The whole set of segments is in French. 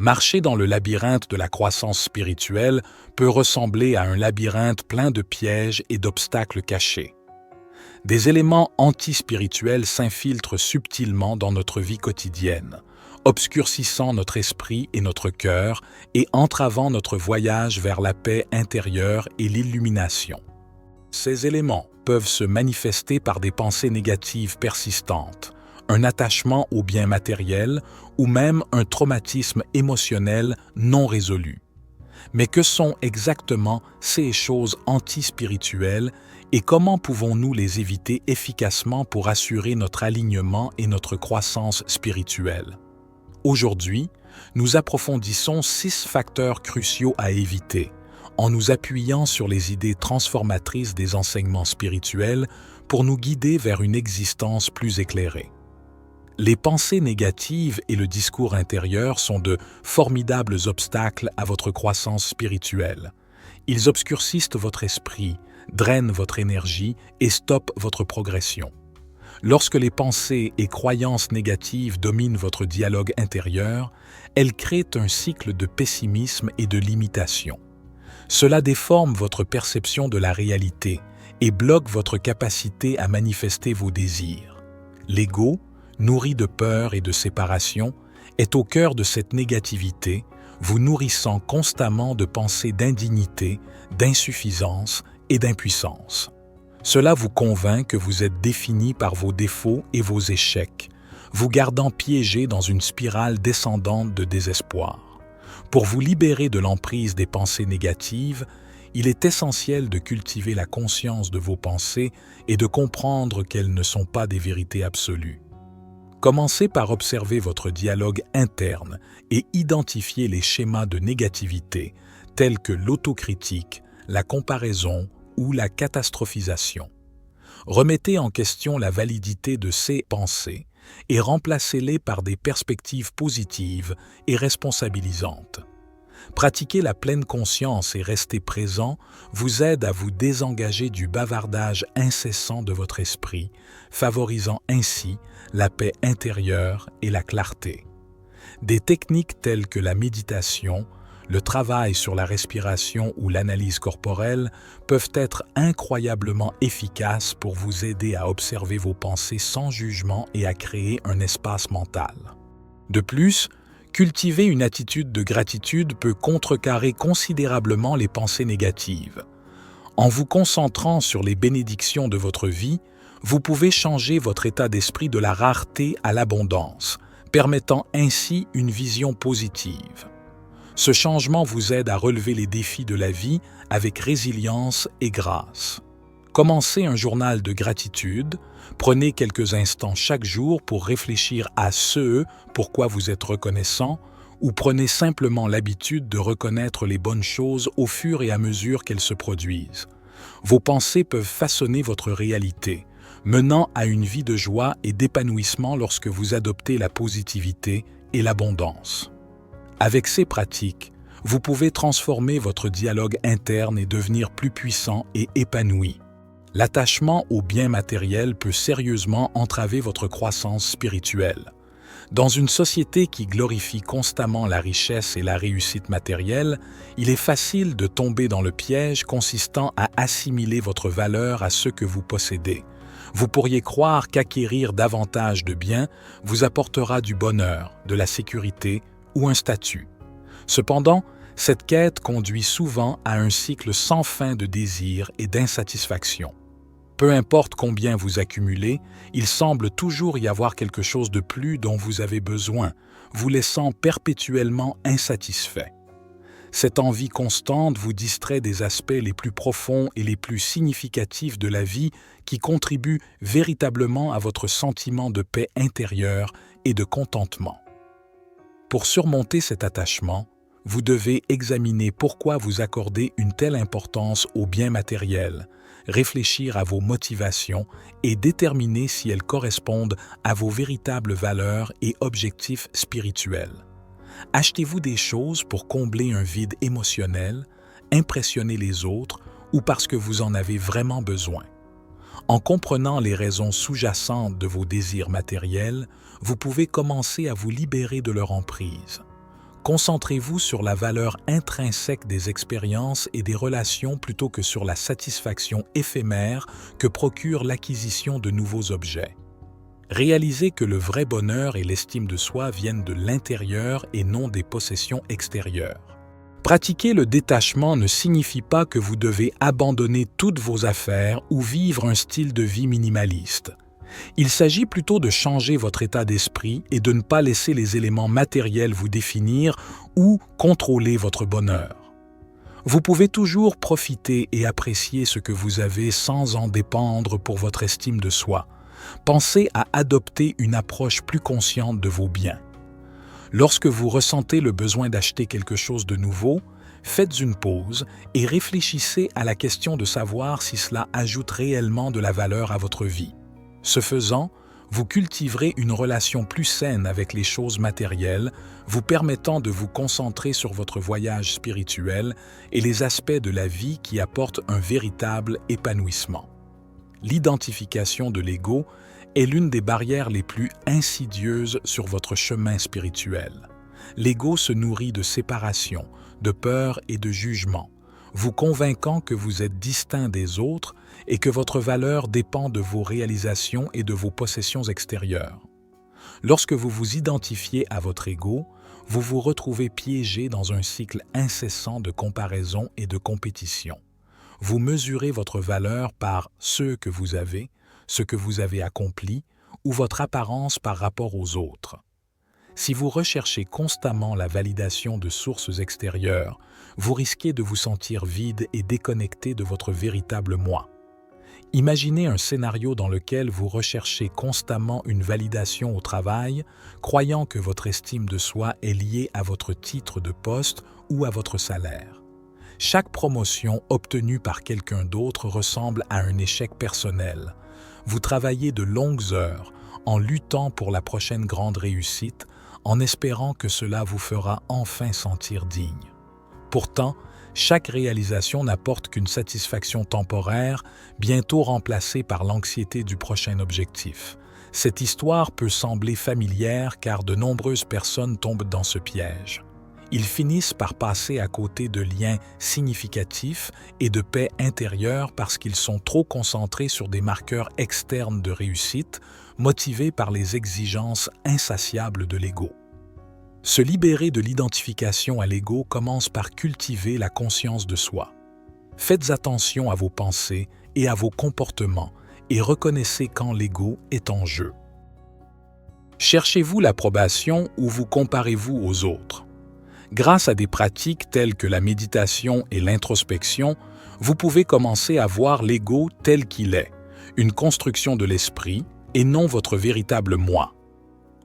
Marcher dans le labyrinthe de la croissance spirituelle peut ressembler à un labyrinthe plein de pièges et d'obstacles cachés. Des éléments anti-spirituels s'infiltrent subtilement dans notre vie quotidienne, obscurcissant notre esprit et notre cœur et entravant notre voyage vers la paix intérieure et l'illumination. Ces éléments peuvent se manifester par des pensées négatives persistantes, un attachement aux biens matériels ou même un traumatisme émotionnel non résolu. Mais que sont exactement ces choses anti-spirituelles et comment pouvons-nous les éviter efficacement pour assurer notre alignement et notre croissance spirituelle? Aujourd'hui, nous approfondissons 6 facteurs cruciaux à éviter, en nous appuyant sur les idées transformatrices des enseignements spirituels pour nous guider vers une existence plus éclairée. Les pensées négatives et le discours intérieur sont de formidables obstacles à votre croissance spirituelle. Ils obscurcissent votre esprit, drainent votre énergie et stoppent votre progression. Lorsque les pensées et croyances négatives dominent votre dialogue intérieur, elles créent un cycle de pessimisme et de limitation. Cela déforme votre perception de la réalité et bloque votre capacité à manifester vos désirs. L'ego, nourri de peur et de séparation, est au cœur de cette négativité, vous nourrissant constamment de pensées d'indignité, d'insuffisance et d'impuissance. Cela vous convainc que vous êtes défini par vos défauts et vos échecs, vous gardant piégé dans une spirale descendante de désespoir. Pour vous libérer de l'emprise des pensées négatives, il est essentiel de cultiver la conscience de vos pensées et de comprendre qu'elles ne sont pas des vérités absolues. Commencez par observer votre dialogue interne et identifier les schémas de négativité tels que l'autocritique, la comparaison ou la catastrophisation. Remettez en question la validité de ces pensées et remplacez-les par des perspectives positives et responsabilisantes. Pratiquer la pleine conscience et rester présent vous aide à vous désengager du bavardage incessant de votre esprit, favorisant ainsi la paix intérieure et la clarté. Des techniques telles que la méditation, le travail sur la respiration ou l'analyse corporelle peuvent être incroyablement efficaces pour vous aider à observer vos pensées sans jugement et à créer un espace mental. De plus, cultiver une attitude de gratitude peut contrecarrer considérablement les pensées négatives. En vous concentrant sur les bénédictions de votre vie, vous pouvez changer votre état d'esprit de la rareté à l'abondance, permettant ainsi une vision positive. Ce changement vous aide à relever les défis de la vie avec résilience et grâce. Commencez un journal de gratitude, prenez quelques instants chaque jour pour réfléchir à ce pourquoi vous êtes reconnaissant, ou prenez simplement l'habitude de reconnaître les bonnes choses au fur et à mesure qu'elles se produisent. Vos pensées peuvent façonner votre réalité, menant à une vie de joie et d'épanouissement lorsque vous adoptez la positivité et l'abondance. Avec ces pratiques, vous pouvez transformer votre dialogue interne et devenir plus puissant et épanoui. L'attachement aux biens matériels peut sérieusement entraver votre croissance spirituelle. Dans une société qui glorifie constamment la richesse et la réussite matérielle, il est facile de tomber dans le piège consistant à assimiler votre valeur à ce que vous possédez. Vous pourriez croire qu'acquérir davantage de biens vous apportera du bonheur, de la sécurité ou un statut. Cependant, cette quête conduit souvent à un cycle sans fin de désirs et d'insatisfaction. Peu importe combien vous accumulez, il semble toujours y avoir quelque chose de plus dont vous avez besoin, vous laissant perpétuellement insatisfait. Cette envie constante vous distrait des aspects les plus profonds et les plus significatifs de la vie qui contribuent véritablement à votre sentiment de paix intérieure et de contentement. Pour surmonter cet attachement, vous devez examiner pourquoi vous accordez une telle importance aux biens matériels, réfléchir à vos motivations et déterminer si elles correspondent à vos véritables valeurs et objectifs spirituels. Achetez-vous des choses pour combler un vide émotionnel, impressionner les autres ou parce que vous en avez vraiment besoin? En comprenant les raisons sous-jacentes de vos désirs matériels, vous pouvez commencer à vous libérer de leur emprise. Concentrez-vous sur la valeur intrinsèque des expériences et des relations plutôt que sur la satisfaction éphémère que procure l'acquisition de nouveaux objets. Réalisez que le vrai bonheur et l'estime de soi viennent de l'intérieur et non des possessions extérieures. Pratiquer le détachement ne signifie pas que vous devez abandonner toutes vos affaires ou vivre un style de vie minimaliste. Il s'agit plutôt de changer votre état d'esprit et de ne pas laisser les éléments matériels vous définir ou contrôler votre bonheur. Vous pouvez toujours profiter et apprécier ce que vous avez sans en dépendre pour votre estime de soi. Pensez à adopter une approche plus consciente de vos biens. Lorsque vous ressentez le besoin d'acheter quelque chose de nouveau, faites une pause et réfléchissez à la question de savoir si cela ajoute réellement de la valeur à votre vie. Ce faisant, vous cultiverez une relation plus saine avec les choses matérielles, vous permettant de vous concentrer sur votre voyage spirituel et les aspects de la vie qui apportent un véritable épanouissement. L'identification de l'ego est l'une des barrières les plus insidieuses sur votre chemin spirituel. L'ego se nourrit de séparation, de peur et de jugement, vous convainquant que vous êtes distinct des autres et que votre valeur dépend de vos réalisations et de vos possessions extérieures. Lorsque vous vous identifiez à votre ego, vous vous retrouvez piégé dans un cycle incessant de comparaison et de compétition. Vous mesurez votre valeur par ce que vous avez accompli, ou votre apparence par rapport aux autres. Si vous recherchez constamment la validation de sources extérieures, vous risquez de vous sentir vide et déconnecté de votre véritable moi. Imaginez un scénario dans lequel vous recherchez constamment une validation au travail, croyant que votre estime de soi est liée à votre titre de poste ou à votre salaire. Chaque promotion obtenue par quelqu'un d'autre ressemble à un échec personnel. Vous travaillez de longues heures en luttant pour la prochaine grande réussite, en espérant que cela vous fera enfin sentir digne. Pourtant, chaque réalisation n'apporte qu'une satisfaction temporaire, bientôt remplacée par l'anxiété du prochain objectif. Cette histoire peut sembler familière car de nombreuses personnes tombent dans ce piège. Ils finissent par passer à côté de liens significatifs et de paix intérieure parce qu'ils sont trop concentrés sur des marqueurs externes de réussite, motivés par les exigences insatiables de l'ego. Se libérer de l'identification à l'ego commence par cultiver la conscience de soi. Faites attention à vos pensées et à vos comportements et reconnaissez quand l'ego est en jeu. Cherchez-vous l'approbation ou vous comparez-vous aux autres? Grâce à des pratiques telles que la méditation et l'introspection, vous pouvez commencer à voir l'ego tel qu'il est, une construction de l'esprit et non votre véritable moi.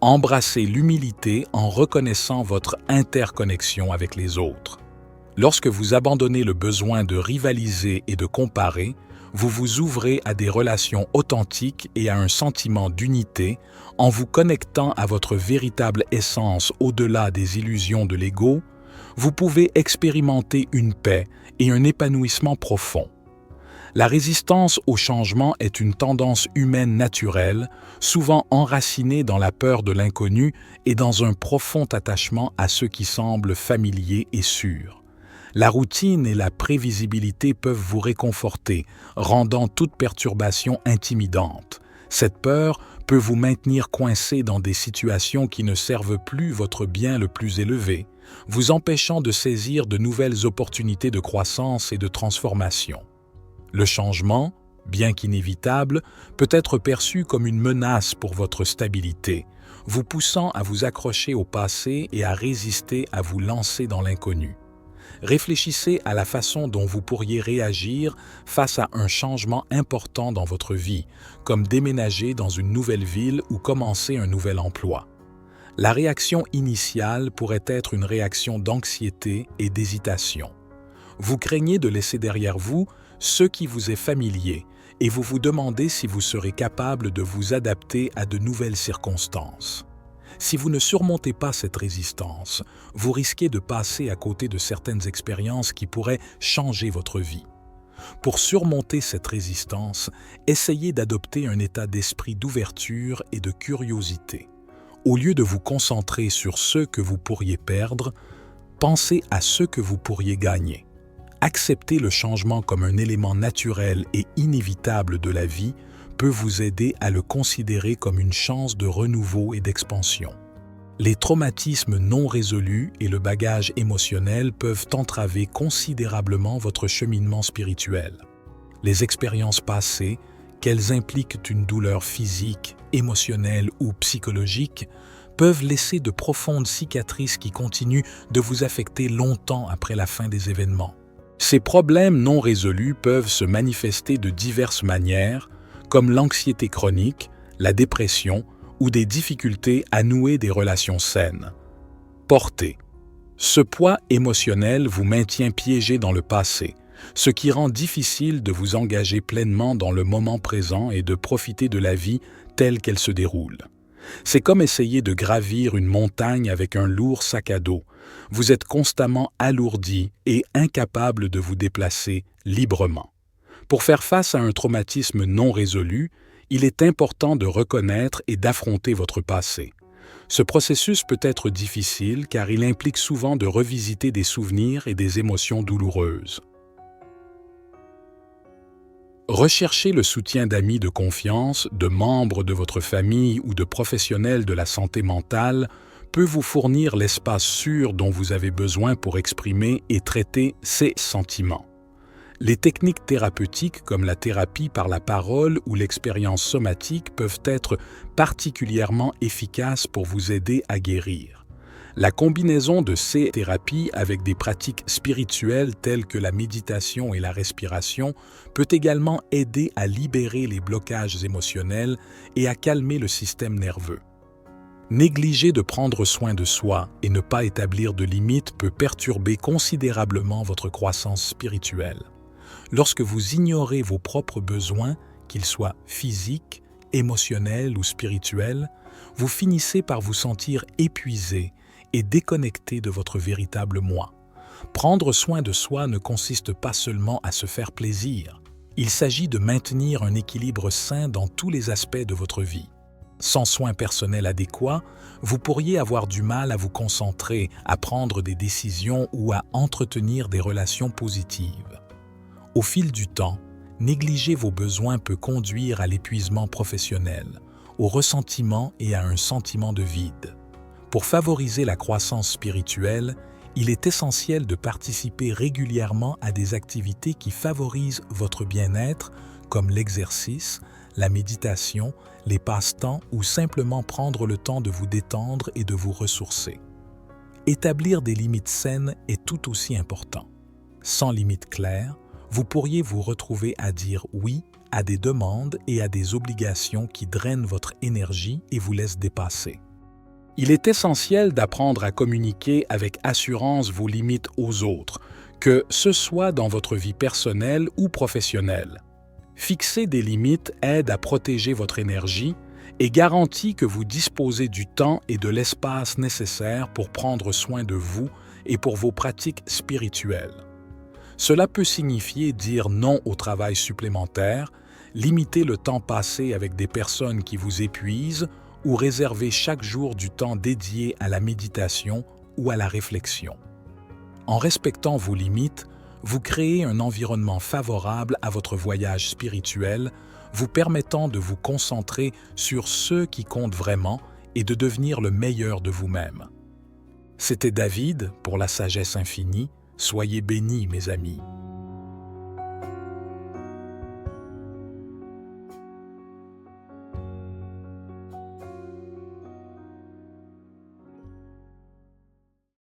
Embrassez l'humilité en reconnaissant votre interconnexion avec les autres. Lorsque vous abandonnez le besoin de rivaliser et de comparer, vous vous ouvrez à des relations authentiques et à un sentiment d'unité en vous connectant à votre véritable essence au-delà des illusions de l'ego. Vous pouvez expérimenter une paix et un épanouissement profond. La résistance au changement est une tendance humaine naturelle, souvent enracinée dans la peur de l'inconnu et dans un profond attachement à ce qui semble familier et sûr. La routine et la prévisibilité peuvent vous réconforter, rendant toute perturbation intimidante. Cette peur peut vous maintenir coincé dans des situations qui ne servent plus votre bien le plus élevé, vous empêchant de saisir de nouvelles opportunités de croissance et de transformation. Le changement, bien qu'inévitable, peut être perçu comme une menace pour votre stabilité, vous poussant à vous accrocher au passé et à résister à vous lancer dans l'inconnu. Réfléchissez à la façon dont vous pourriez réagir face à un changement important dans votre vie, comme déménager dans une nouvelle ville ou commencer un nouvel emploi. La réaction initiale pourrait être une réaction d'anxiété et d'hésitation. Vous craignez de laisser derrière vous ce qui vous est familier et vous vous demandez si vous serez capable de vous adapter à de nouvelles circonstances. Si vous ne surmontez pas cette résistance, vous risquez de passer à côté de certaines expériences qui pourraient changer votre vie. Pour surmonter cette résistance, essayez d'adopter un état d'esprit d'ouverture et de curiosité. Au lieu de vous concentrer sur ce que vous pourriez perdre, pensez à ce que vous pourriez gagner. Accepter le changement comme un élément naturel et inévitable de la vie peut vous aider à le considérer comme une chance de renouveau et d'expansion. Les traumatismes non résolus et le bagage émotionnel peuvent entraver considérablement votre cheminement spirituel. Les expériences passées, qu'elles impliquent une douleur physique, émotionnelle ou psychologique, peuvent laisser de profondes cicatrices qui continuent de vous affecter longtemps après la fin des événements. Ces problèmes non résolus peuvent se manifester de diverses manières, comme l'anxiété chronique, la dépression ou des difficultés à nouer des relations saines. Portez. Ce poids émotionnel vous maintient piégé dans le passé, ce qui rend difficile de vous engager pleinement dans le moment présent et de profiter de la vie telle qu'elle se déroule. C'est comme essayer de gravir une montagne avec un lourd sac à dos. Vous êtes constamment alourdi et incapable de vous déplacer librement. Pour faire face à un traumatisme non résolu, il est important de reconnaître et d'affronter votre passé. Ce processus peut être difficile car il implique souvent de revisiter des souvenirs et des émotions douloureuses. Recherchez le soutien d'amis de confiance, de membres de votre famille ou de professionnels de la santé mentale peut vous fournir l'espace sûr dont vous avez besoin pour exprimer et traiter ces sentiments. Les techniques thérapeutiques comme la thérapie par la parole ou l'expérience somatique peuvent être particulièrement efficaces pour vous aider à guérir. La combinaison de ces thérapies avec des pratiques spirituelles telles que la méditation et la respiration peut également aider à libérer les blocages émotionnels et à calmer le système nerveux. Négliger de prendre soin de soi et ne pas établir de limites peut perturber considérablement votre croissance spirituelle. Lorsque vous ignorez vos propres besoins, qu'ils soient physiques, émotionnels ou spirituels, vous finissez par vous sentir épuisé et déconnecté de votre véritable moi. Prendre soin de soi ne consiste pas seulement à se faire plaisir. Il s'agit de maintenir un équilibre sain dans tous les aspects de votre vie. Sans soins personnels adéquats, vous pourriez avoir du mal à vous concentrer, à prendre des décisions ou à entretenir des relations positives. Au fil du temps, négliger vos besoins peut conduire à l'épuisement professionnel, au ressentiment et à un sentiment de vide. Pour favoriser la croissance spirituelle, il est essentiel de participer régulièrement à des activités qui favorisent votre bien-être, comme l'exercice, la méditation, les passe-temps ou simplement prendre le temps de vous détendre et de vous ressourcer. Établir des limites saines est tout aussi important. Sans limites claires, vous pourriez vous retrouver à dire oui à des demandes et à des obligations qui drainent votre énergie et vous laissent dépasser. Il est essentiel d'apprendre à communiquer avec assurance vos limites aux autres, que ce soit dans votre vie personnelle ou professionnelle. Fixer des limites aide à protéger votre énergie et garantit que vous disposez du temps et de l'espace nécessaires pour prendre soin de vous et pour vos pratiques spirituelles. Cela peut signifier dire non au travail supplémentaire, limiter le temps passé avec des personnes qui vous épuisent ou réserver chaque jour du temps dédié à la méditation ou à la réflexion. En respectant vos limites, vous créez un environnement favorable à votre voyage spirituel, vous permettant de vous concentrer sur ce qui compte vraiment et de devenir le meilleur de vous-même. C'était David pour la sagesse infinie. Soyez bénis, mes amis.